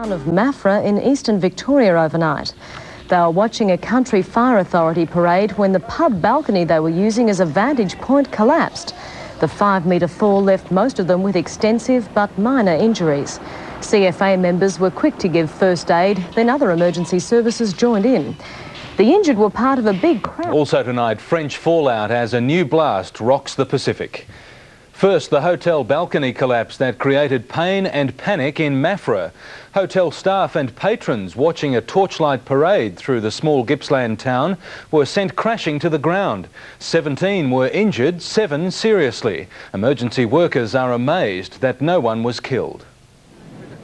town of Maffra in eastern Victoria overnight. They were watching a country fire authority parade when the pub balcony they were using as a vantage point collapsed. The 5-metre fall left most of them with extensive but minor injuries. CFA members were quick to give first aid, then other emergency services joined in. The injured were part of a big crowd. Also tonight, French fallout as a new blast rocks the Pacific. First, the hotel balcony collapse that created pain and panic in Maffra. Hotel staff and patrons watching a torchlight parade through the small Gippsland town were sent crashing to the ground. 17 were injured, 7 seriously. Emergency workers are amazed that no one was killed.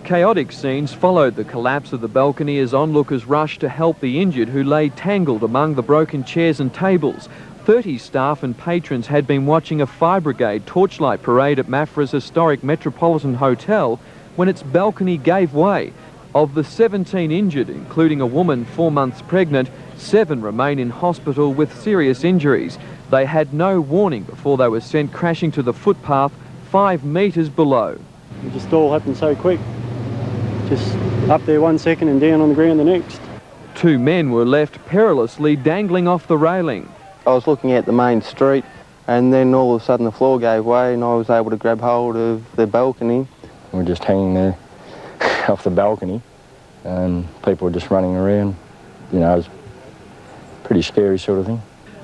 Chaotic scenes followed the collapse of the balcony as onlookers rushed to help the injured who lay tangled among the broken chairs and tables. 30 staff and patrons had been watching a fire brigade torchlight parade at Maffra's historic Metropolitan Hotel when its balcony gave way. Of the 17 injured, including a woman 4 months pregnant, 7 remain in hospital with serious injuries. They had no warning before they were sent crashing to the footpath 5 metres below. It just all happened so quick. Just up there 1 second and down on the ground the next. 2 men were left perilously dangling off the railing. I was looking at the main street and then all of a sudden the floor gave way and I was able to grab hold of the balcony. We're just hanging there off the balcony and people were just running around. You know, it was pretty scary sort of thing.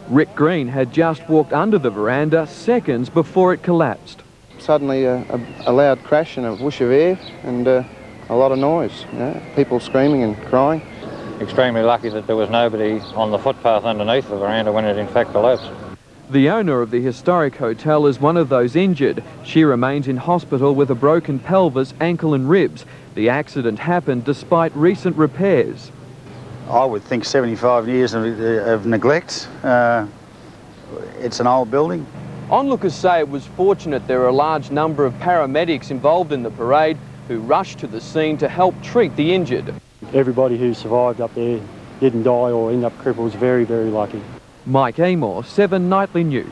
Rick Green had just walked under the veranda seconds before it collapsed. Suddenly a loud crash and a whoosh of air and a lot of noise, you know, people screaming and crying. Extremely lucky that there was nobody on the footpath underneath the veranda when it in fact collapsed. The owner of the historic hotel is one of those injured. She remains in hospital with a broken pelvis, ankle and ribs. The accident happened despite recent repairs. I would think 75 years of neglect. It's an old building. Onlookers say it was fortunate there were a large number of paramedics involved in the parade who rushed to the scene to help treat the injured. Everybody who survived up there didn't die or end up crippled was very, very lucky. Mike Amor, 7 Nightly News.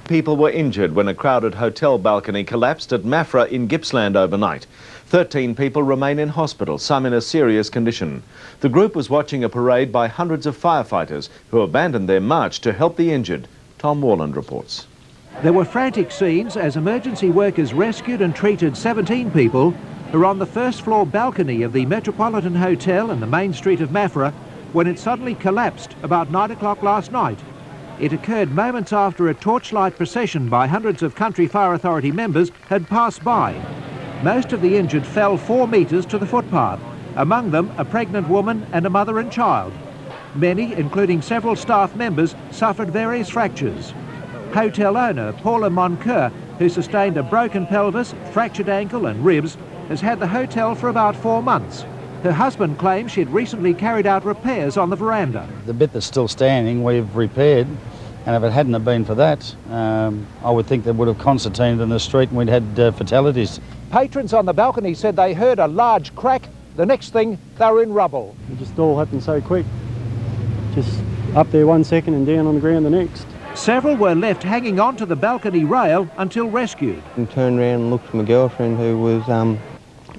People were injured when a crowded hotel balcony collapsed at Maffra in Gippsland overnight. 13 people remain in hospital, some in a serious condition. The group was watching a parade by hundreds of firefighters who abandoned their march to help the injured. Tom Warland reports. There were frantic scenes as emergency workers rescued and treated 17 people who were on the first floor balcony of the Metropolitan Hotel in the main street of Maffra when it suddenly collapsed about 9 o'clock last night. It occurred moments after a torchlight procession by hundreds of Country Fire Authority members had passed by. Most of the injured fell 4 metres to the footpath, among them a pregnant woman and a mother and child. Many, including several staff members, suffered various fractures. Hotel owner Paula Moncur, who sustained a broken pelvis, fractured ankle and ribs, has had the hotel for about 4 months. Her husband claims she had recently carried out repairs on the veranda. The bit that's still standing we've repaired, and if it hadn't have been for that, I would think they would have concertinaed in the street and we'd had fatalities. Patrons on the balcony said they heard a large crack. The next thing, they were in rubble. It just all happened so quick. Just up there 1 second and down on the ground the next. Several were left hanging on to the balcony rail until rescued. And turned around and looked at my girlfriend who was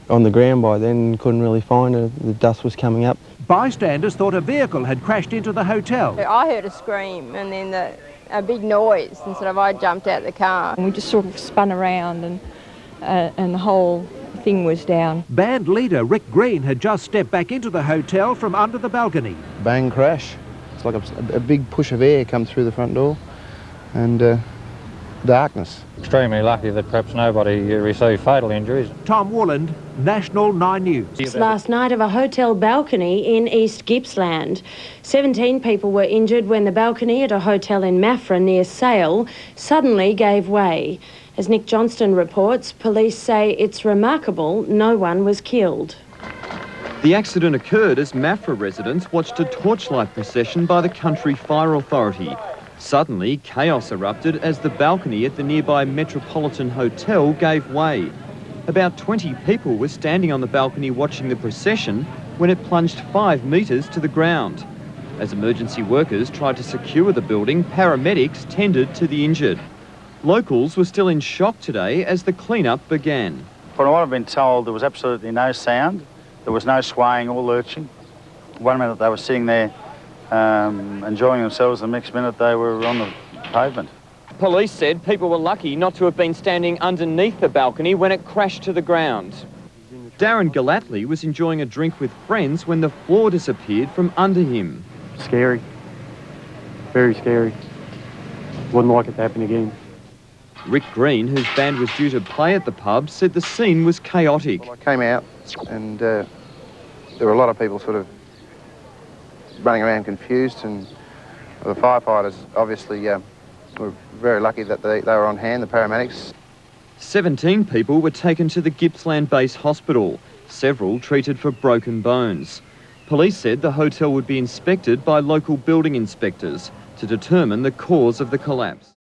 on the ground by then and couldn't really find her. The dust was coming up. Bystanders thought a vehicle had crashed into the hotel. I heard a scream and then a big noise, and sort of I jumped out the car. And we just sort of spun around and the whole thing was down. Band leader Rick Green had just stepped back into the hotel from under the balcony. Bang crash. It's like a big push of air come through the front door and darkness. Extremely lucky that perhaps nobody received fatal injuries. Tom Warland, National 9 News. Last night of a hotel balcony in East Gippsland. 17 people were injured when the balcony at a hotel in Maffra near Sale suddenly gave way. As Nick Johnston reports, police say it's remarkable no one was killed. The accident occurred as Maffra residents watched a torchlight procession by the Country Fire Authority. Suddenly, chaos erupted as the balcony at the nearby Metropolitan Hotel gave way. About 20 people were standing on the balcony watching the procession when it plunged 5 metres to the ground. As emergency workers tried to secure the building, paramedics tended to the injured. Locals were still in shock today as the clean-up began. From what I've been told, there was absolutely no sound. There was no swaying or lurching. One minute they were sitting there enjoying themselves, the next minute they were on the pavement. Police said people were lucky not to have been standing underneath the balcony when it crashed to the ground. Darren Gallatley was enjoying a drink with friends when the floor disappeared from under him. Scary. Very scary. Wouldn't like it to happen again. Rick Green, whose band was due to play at the pub, said the scene was chaotic. Well, I came out and there were a lot of people sort of running around confused, and the firefighters obviously were very lucky that they were on hand, the paramedics. 17 people were taken to the Gippsland Base Hospital, several treated for broken bones. Police said the hotel would be inspected by local building inspectors to determine the cause of the collapse.